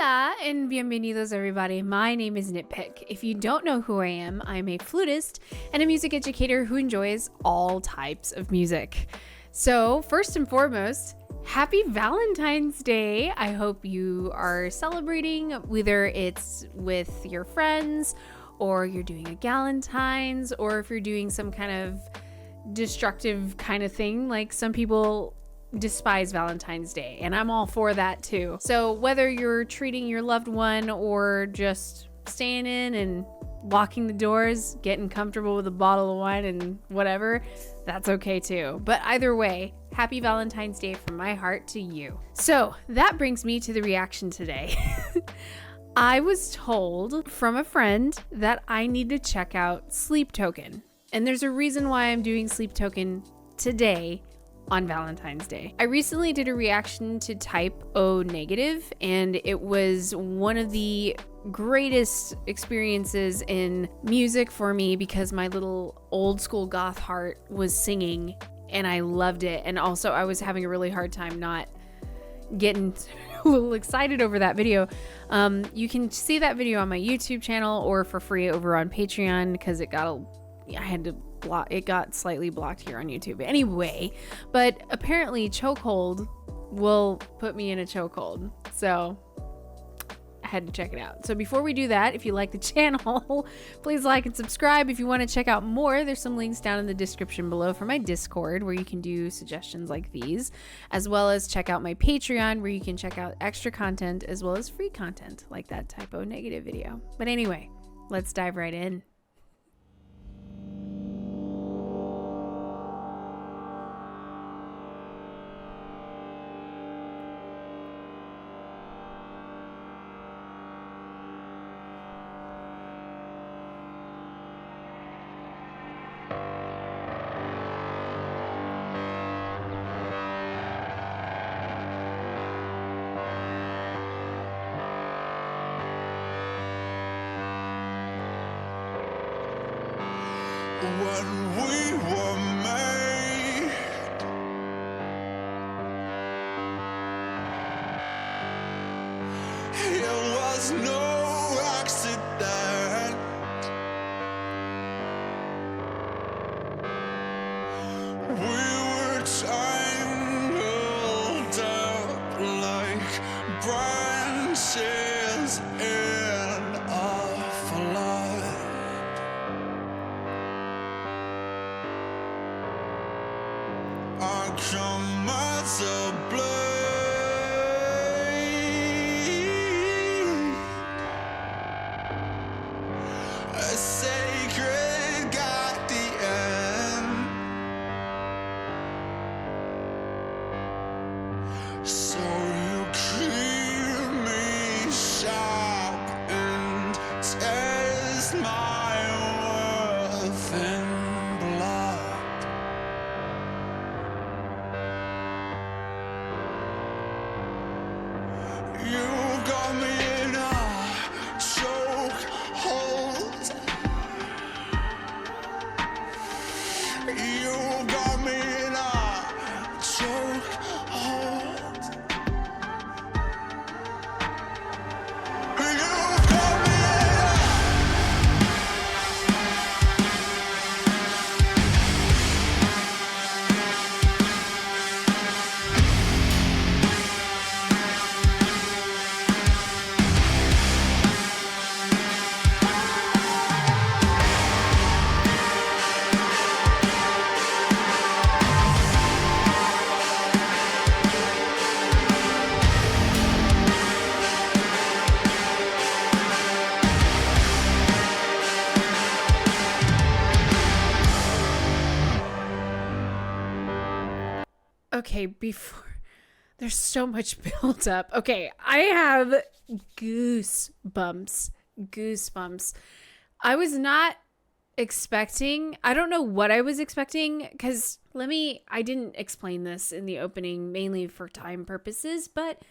Hola and bienvenidos everybody. My name is NittPicc. If you don't know who I am, I'm a flutist and a music educator who enjoys all types of music. So first and foremost, happy Valentine's Day. I hope you are celebrating, whether it's with your friends or you're doing a Galentine's, or if you're doing some kind of destructive kind of thing. Like some people despise Valentine's Day, and I'm all for that too. So whether you're treating your loved one or just staying in and locking the doors, getting comfortable with a bottle of wine and whatever, that's okay too. But either way, happy Valentine's Day from my heart to you. So that brings me to the reaction today. I was told from a friend that I need to check out Sleep Token. And there's a reason why I'm doing Sleep Token today on Valentine's Day. I recently did a reaction to Type O Negative, and it was one of the greatest experiences in music for me because my little old school goth heart was singing and I loved it. And also I was having a really hard time not getting a little excited over that video. You can see that video on my YouTube channel or for free over on Patreon because it got slightly blocked here on YouTube anyway. But apparently Chokehold will put me in a chokehold, so I had to check it out. So before we do that, if you like the channel, please like and subscribe. If you want to check out more, there's some links down in the description below for my Discord where you can do suggestions like these, as well as check out my Patreon where you can check out extra content as well as free content like that Type O Negative video. But anyway, let's dive right in. When we were made, it was no accident. We were tangled up like branches in a flood. I come as a blade, a sacred guardian. So you keep me sharp and test my worth in blood. You got me in a chokehold. You got me in a chokehold. You got me Okay, before there's so much build up. Okay, I have goosebumps. I was not expecting, I don't know what I was expecting, because I didn't explain this in the opening mainly for time purposes, but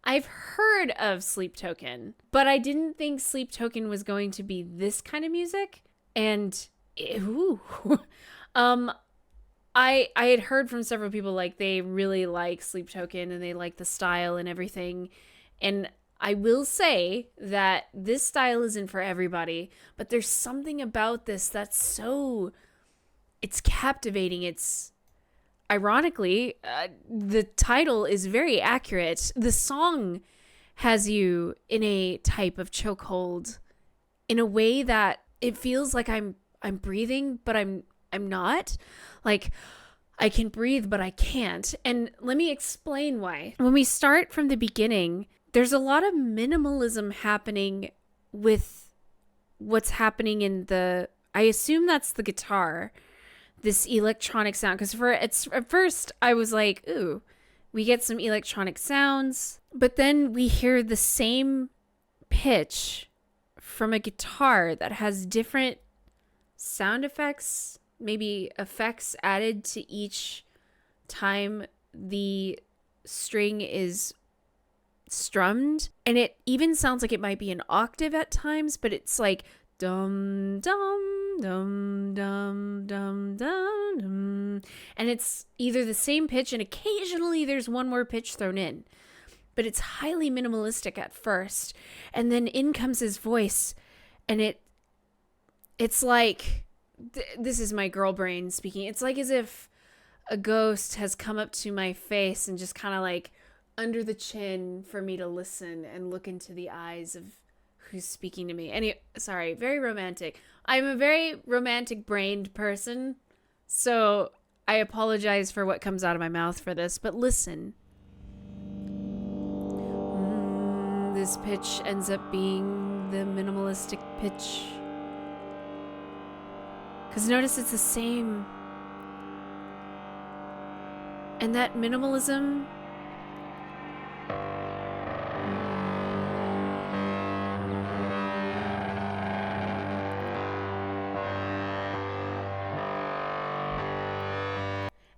I've heard of Sleep Token, but I didn't think Sleep Token was going to be this kind of music. And ooh, I had heard from several people like they really like Sleep Token and they like the style and everything. And I will say that this style isn't for everybody, but there's something about this that's so, it's captivating. It's ironically, the title is very accurate. The song has you in a type of chokehold in a way that it feels like I'm breathing, but I'm not. Like, I can breathe, but I can't. And let me explain why. When we start from the beginning, there's a lot of minimalism happening with what's happening in the, I assume that's the guitar, this electronic sound. Because at first I was like, ooh, we get some electronic sounds, but then we hear the same pitch from a guitar that has different sound effects, maybe effects added to each time the string is strummed. And it even sounds like it might be an octave at times, but it's like dum dum dum dum dum dum dum. And it's either the same pitch, and occasionally there's one more pitch thrown in. But it's highly minimalistic at first. And then in comes his voice, and it's like, this is my girl brain speaking. It's like as if a ghost has come up to my face and just kind of like under the chin for me to listen and look into the eyes of who's speaking to me. Sorry, very romantic. I'm a very romantic brained person, so I apologize for what comes out of my mouth for this, but listen. This pitch ends up being the minimalistic pitch. Because notice it's the same. And that minimalism,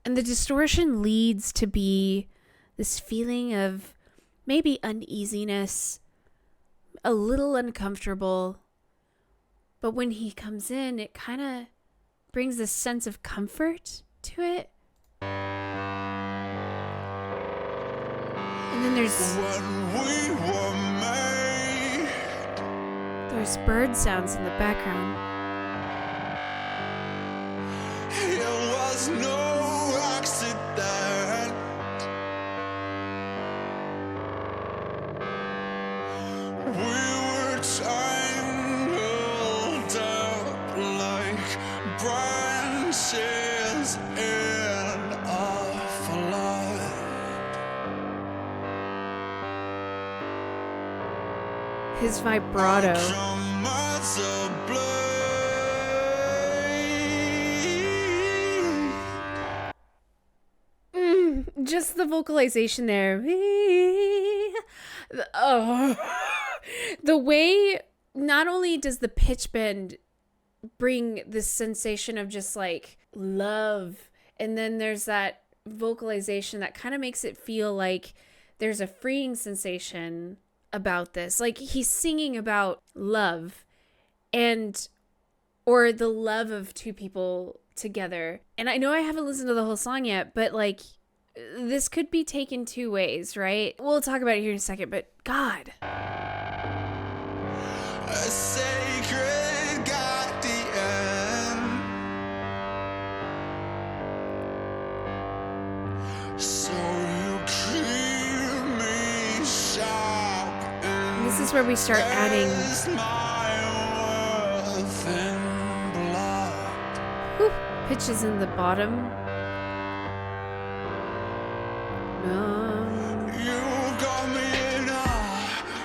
and the distortion leads to be this feeling of maybe uneasiness, a little uncomfortable. But when he comes in, it kind of brings this sense of comfort to it. And then there's bird sounds in the background. It was no accident. We were tangled up like branches in a flood. His vibrato. Just the vocalization there. Oh. The way, not only does the pitch bend bring this sensation of just like love, and then there's that vocalization that kind of makes it feel like there's a freeing sensation about this. Like he's singing about love, or the love of two people together. And I know I haven't listened to the whole song yet, but like this could be taken two ways, right? We'll talk about it here in a second, but God. A sacred guardian. So you keep me sharp. And this is where we start adding pitches in the bottom. You got me in a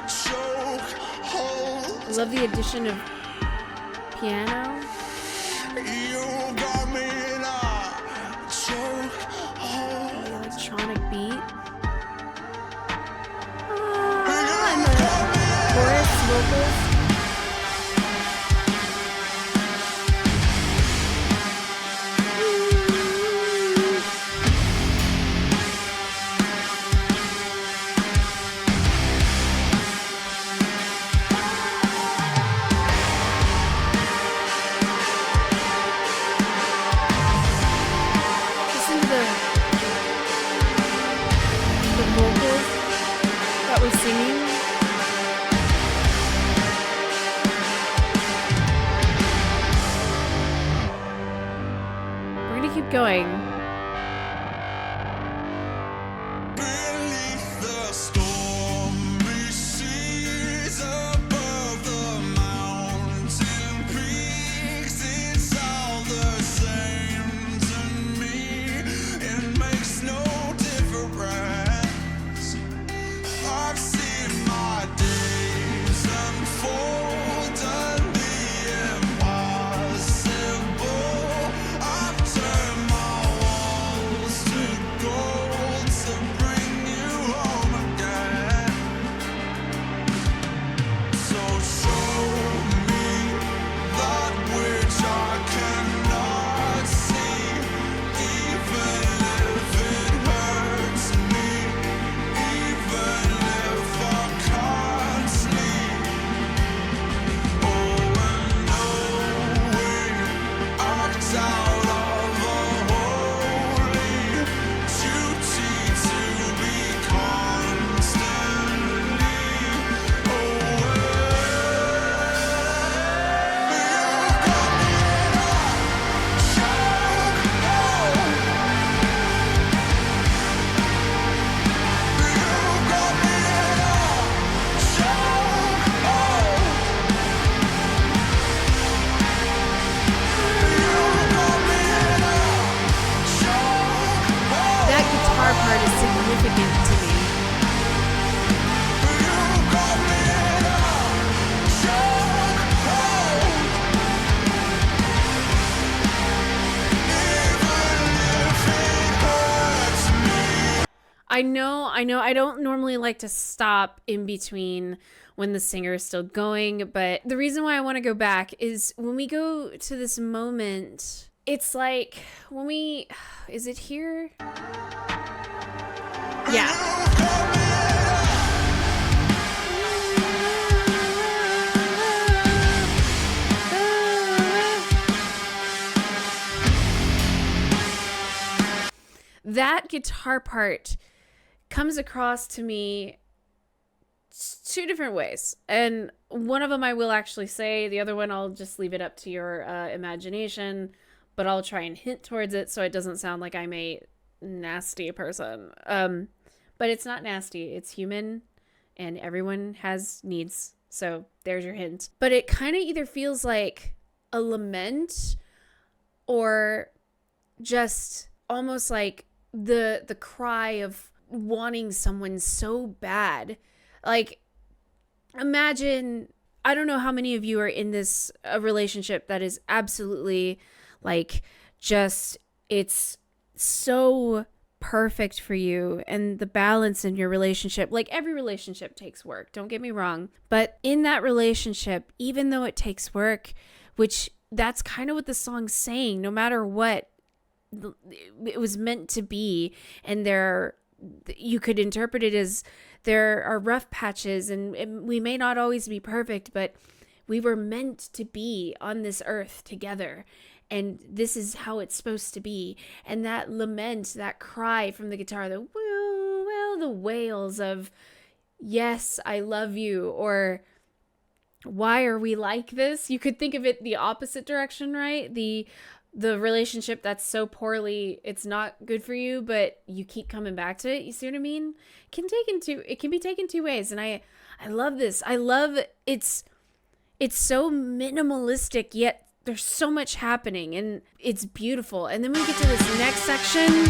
chokehold. I love the addition of piano. You got me in a chokehold. The electronic beat. And the chorus vocals. Singing. going. Beneath the stormy seas, above the mountain peaks, it's all the same to me. It makes no difference. I've seen my days unfold, done the impossible. I've turned my walls to gold to bring you home again. So show me that which I cannot see, even if it hurts me, even if I can't sleep. Oh, and knowing act out of a holy duty to be constantly That guitar part is significant to me. I know, I don't normally like to stop in between when the singer is still going, but the reason why I want to go back is when we go to this moment, it's like when we, is it here? Yeah. That guitar part comes across to me two different ways. And one of them I will actually say, the other one I'll just leave it up to your imagination, but I'll try and hint towards it so it doesn't sound like I'm a nasty person. But it's not nasty, it's human, and everyone has needs. So there's your hint. But it kind of either feels like a lament or just almost like the cry of wanting someone so bad. Like, imagine, I don't know how many of you are in this a relationship that is absolutely like just, it's so perfect for you, and the balance in your relationship, like every relationship takes work, don't get me wrong, but in that relationship, even though it takes work, which that's kind of what the song's saying, no matter what it was meant to be, and you could interpret it as there are rough patches, and we may not always be perfect, but we were meant to be on this earth together, and this is how it's supposed to be. And that lament, that cry from the guitar, the the wails of yes, I love you, or why are we like this? You could think of it the opposite direction, right? The relationship that's so poorly, it's not good for you, but you keep coming back to it. You see what I mean? It can be taken two ways. And I love this. I love it's so minimalistic, yet there's so much happening, and it's beautiful. And then we get to this next section.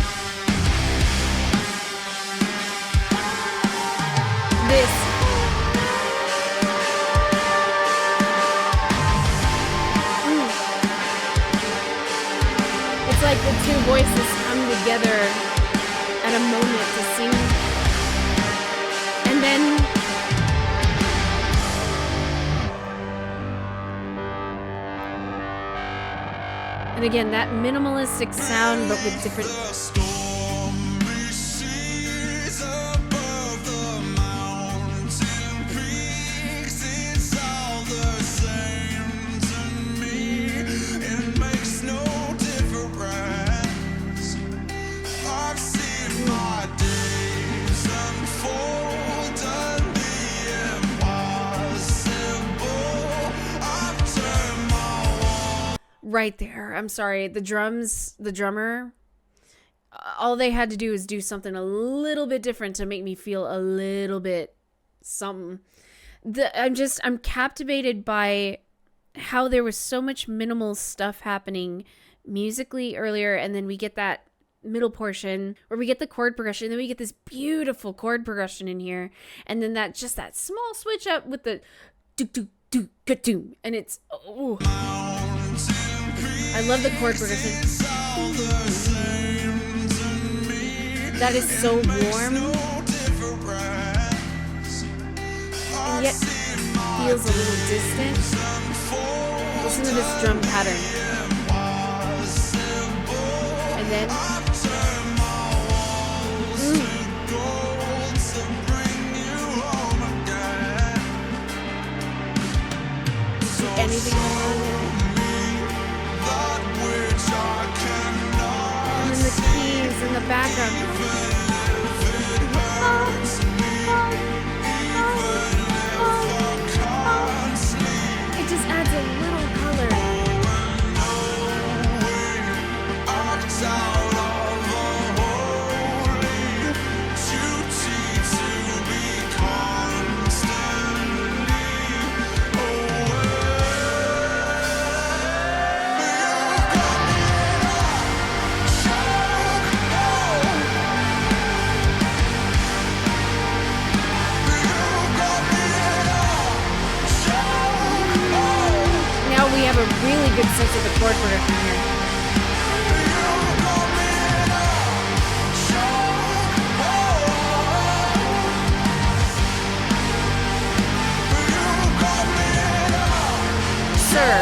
It's like the two voices come together at a moment to sing. And then and again, that minimalistic sound, but with different. right there. I'm sorry. The drummer, all they had to do is do something a little bit different to make me feel a little bit something. I'm captivated by how there was so much minimal stuff happening musically earlier, and then we get that middle portion where we get the chord progression, then we get this beautiful chord progression in here, and then that small switch up with the do do do do, and it's I love the chord progression. That is so warm, and yet feels a little distant. Listen to this drum pattern. And then anything going on there. And then the keys in the background. It just adds a little color. We have a really good sense of the chord progression here. Sir,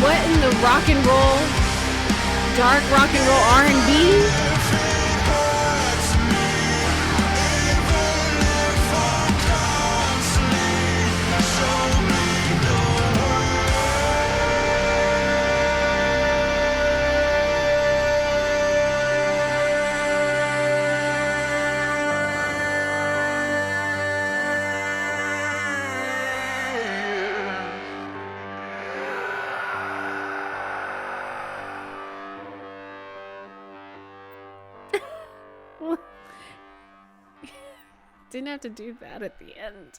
what in the rock and roll, dark rock and roll R&B? Didn't have to do that at the end.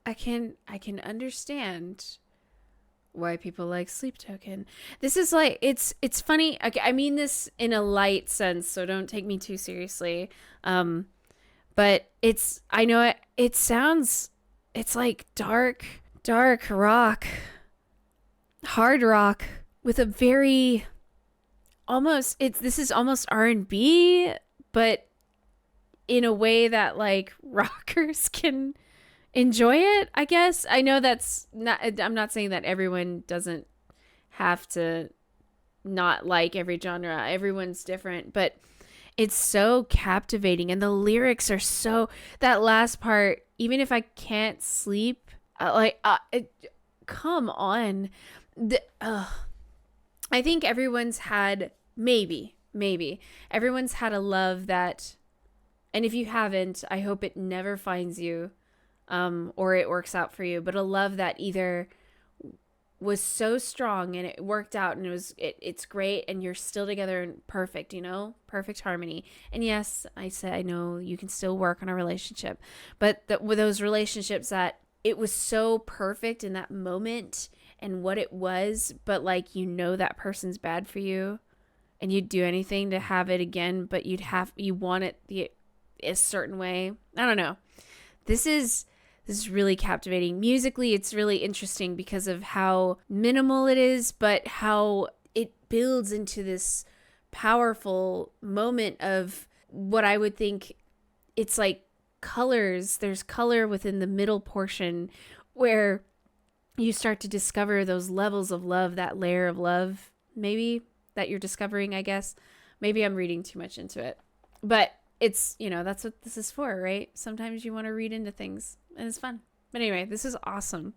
I can understand why people like Sleep Token. This is like, it's funny. Okay, I mean this in a light sense, so don't take me too seriously. But I know it sounds, it's like dark rock, hard rock with a very this is almost R&B, but in a way that like rockers can enjoy it, I guess. I know that's not, I'm not saying that everyone doesn't have to not like every genre. Everyone's different, but it's so captivating, and the lyrics are so, that last part, even if I can't sleep, come on. I think everyone's had, maybe everyone's had a love that, and if you haven't, I hope it never finds you, or it works out for you, but a love that either was so strong and it worked out and it's great and you're still together and perfect, perfect harmony. And yes, I know you can still work on a relationship, but with those relationships that it was so perfect in that moment and what it was, but like, that person's bad for you and you'd do anything to have it again, but you want it a certain way. I don't know. This is really captivating. Musically, it's really interesting because of how minimal it is, but how it builds into this powerful moment of what I would think, it's like colors. There's color within the middle portion where you start to discover those levels of love, that layer of love, maybe, that you're discovering, I guess. Maybe I'm reading too much into it. But it's, that's what this is for, right? Sometimes you want to read into things, and it's fun. But anyway, this is awesome.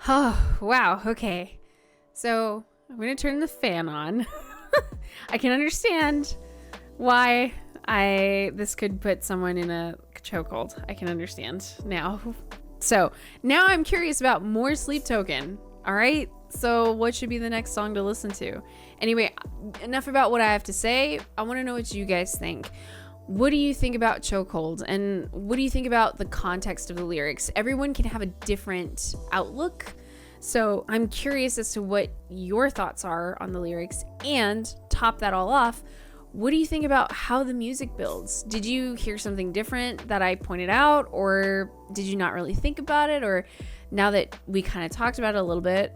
Oh, wow. Okay. So I'm going to turn the fan on. I can understand why this could put someone in a Chokehold. I can understand now. So now I'm curious about more Sleep Token. All right. So what should be the next song to listen to? Anyway, enough about what I have to say. I want to know what you guys think. What do you think about Chokehold? And what do you think about the context of the lyrics? Everyone can have a different outlook. So I'm curious as to what your thoughts are on the lyrics. And top that all off, what do you think about how the music builds? Did you hear something different that I pointed out? Or did you not really think about it? Or now that we kind of talked about it a little bit,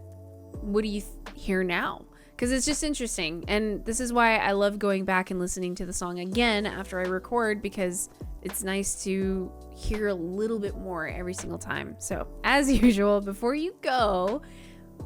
what do you hear now? Because it's just interesting. And this is why I love going back and listening to the song again after I record, because it's nice to hear a little bit more every single time. So as usual, before you go,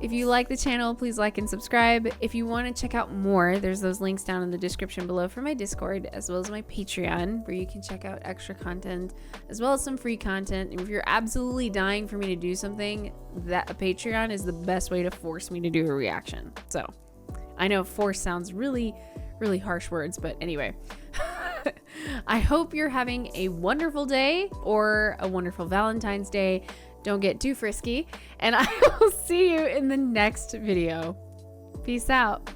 if you like the channel, please like and subscribe. If you want to check out more, there's those links down in the description below for my Discord, as well as my Patreon, where you can check out extra content, as well as some free content. And if you're absolutely dying for me to do something, that a Patreon is the best way to force me to do a reaction. So I know force sounds really, really harsh words, but anyway. I hope you're having a wonderful day or a wonderful Valentine's Day. Don't get too frisky, and I will see you in the next video. Peace out.